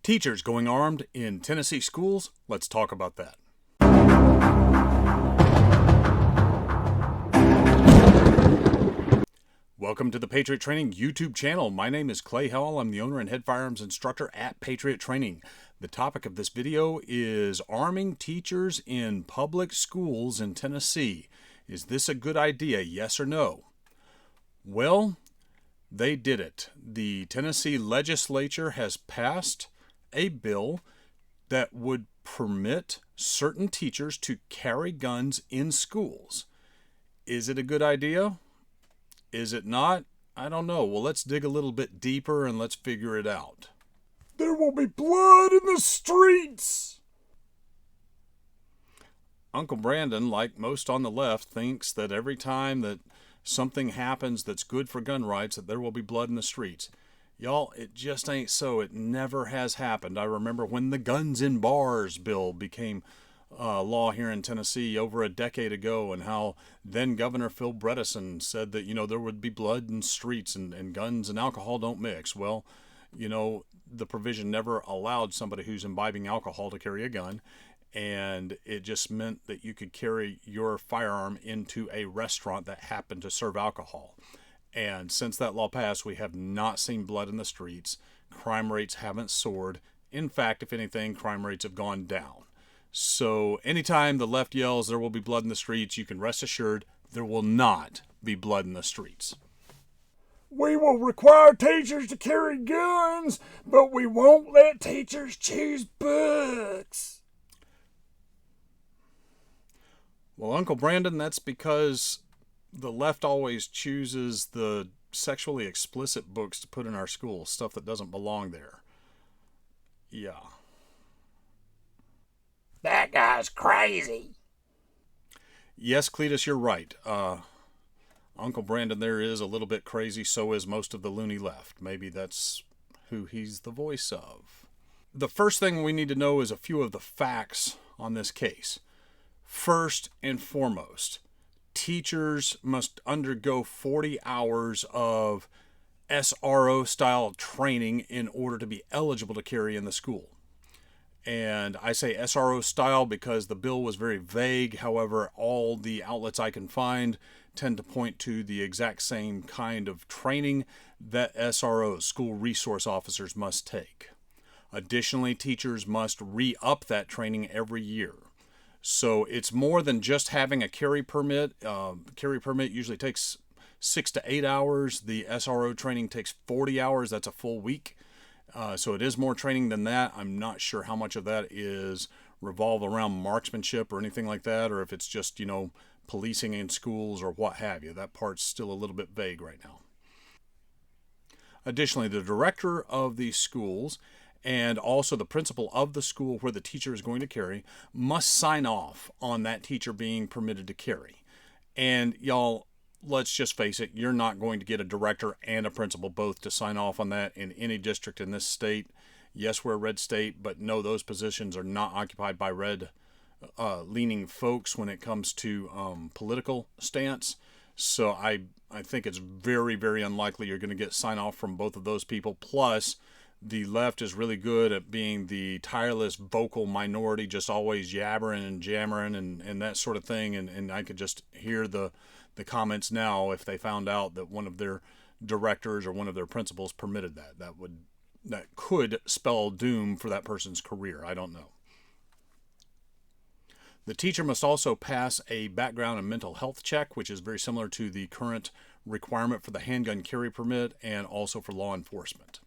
Teachers going armed in Tennessee schools? Let's talk about that. Welcome to the Patriot Training YouTube channel. My name is Clay Howell. I'm the owner and head firearms instructor at Patriot Training. The topic of this video is arming teachers in public schools in Tennessee. Is this a good idea, yes or no? Well, they did it. The Tennessee legislature has passed a bill that would permit certain teachers to carry guns in schools. Is it a good idea? Is it not? I don't know. Well, let's dig a little bit deeper and let's figure it out. There will be blood in the streets! Uncle Brandon, like most on the left, thinks that every time that something happens that's good for gun rights, that there will be blood in the streets. Y'all, it just ain't so. It never has happened. I remember when the Guns in Bars bill became law here in Tennessee over a decade ago, and how then Governor Phil Bredesen said that, there would be blood in streets and guns and alcohol don't mix. Well, the provision never allowed somebody who's imbibing alcohol to carry a gun, and it just meant that you could carry your firearm into a restaurant that happened to serve alcohol. And since that law passed, we have not seen blood in the streets. Crime rates haven't soared. In fact, if anything, crime rates have gone down. So anytime the left yells there will be blood in the streets, you can rest assured there will not be blood in the streets. We will require teachers to carry guns, but we won't let teachers choose books. Well, Uncle Brandon, that's because the left always chooses the sexually explicit books to put in our schools, stuff that doesn't belong there. Yeah. That guy's crazy. Yes, Cletus, you're right. Uncle Brandon there is a little bit crazy, so is most of the loony left. Maybe that's who he's the voice of. The first thing we need to know is a few of the facts on this case. First and foremost, teachers must undergo 40 hours of SRO-style training in order to be eligible to carry in the school. And I say SRO-style because the bill was very vague. However, all the outlets I can find tend to point to the exact same kind of training that SROs, school resource officers, must take. Additionally, teachers must re-up that training every year. So it's more than just having a carry permit. Carry permit usually takes 6 to 8 hours. The SRO training takes 40 hours. That's a full week. So it is more training than that. I'm not sure how much of that is revolved around marksmanship or anything like that, or if it's just, policing in schools or what have you. That part's still a little bit vague right now. Additionally, the director of these schools and also the principal of the school where the teacher is going to carry must sign off on that teacher being permitted to carry. And y'all, let's just face it, you're not going to get a director and a principal both to sign off on that in any district in this state. Yes, we're a red state, but no, those positions are not occupied by red leaning folks when it comes to political stance. So I think it's very, very unlikely you're going to get sign off from both of those people. Plus, the left is really good at being the tireless vocal minority, just always yabbering and jammering and that sort of thing. And I could just hear the comments now if they found out that one of their directors or one of their principals permitted that. That could spell doom for that person's career. I don't know. The teacher must also pass a background and mental health check, which is very similar to the current requirement for the handgun carry permit and also for law enforcement.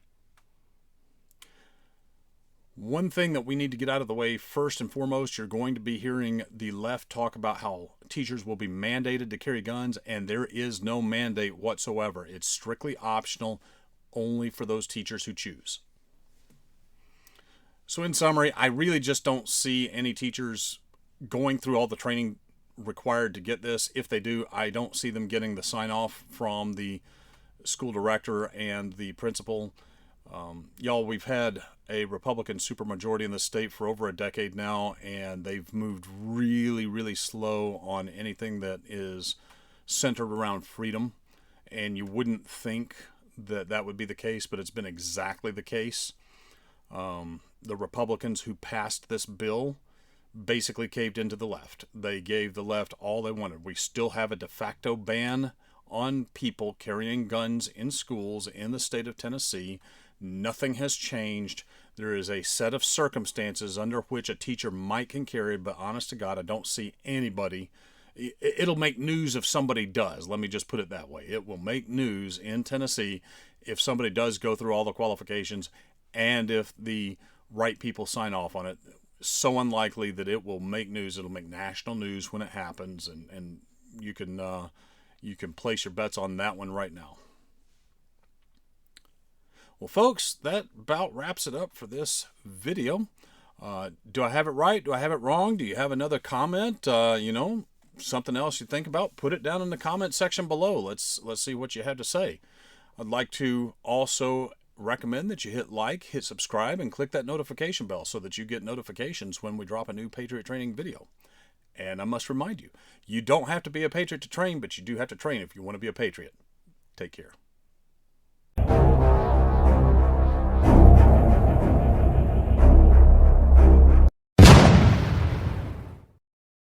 One thing that we need to get out of the way first and foremost, you're going to be hearing the left talk about how teachers will be mandated to carry guns, and there is no mandate whatsoever. It's strictly optional, only for those teachers who choose. So in summary, I really just don't see any teachers going through all the training required to get this. If they do, I don't see them getting the sign-off from the school director and the principal. Y'all, we've had a Republican supermajority in the state for over a decade now, and they've moved really, really slow on anything that is centered around freedom. And you wouldn't think that that would be the case, but it's been exactly the case. The Republicans who passed this bill basically caved into the left. They gave the left all they wanted. We still have a de facto ban on people carrying guns in schools in the state of Tennessee. Nothing has changed. There is a set of circumstances under which a teacher might can carry it, but honest to God, I don't see anybody. It'll make news if somebody does. Let me just put it that way. It will make news in Tennessee if somebody does go through all the qualifications and if the right people sign off on it. So unlikely that it will make news. It'll make national news when it happens, and you can place your bets on that one right now. Well, folks, that about wraps it up for this video. Do I have it right? Do I have it wrong? Do you have another comment? Something else you think about? Put it down in the comment section below. Let's see what you have to say. I'd like to also recommend that you hit like, hit subscribe, and click that notification bell so that you get notifications when we drop a new Patriot Training video. And I must remind you, you don't have to be a Patriot to train, but you do have to train if you want to be a Patriot. Take care.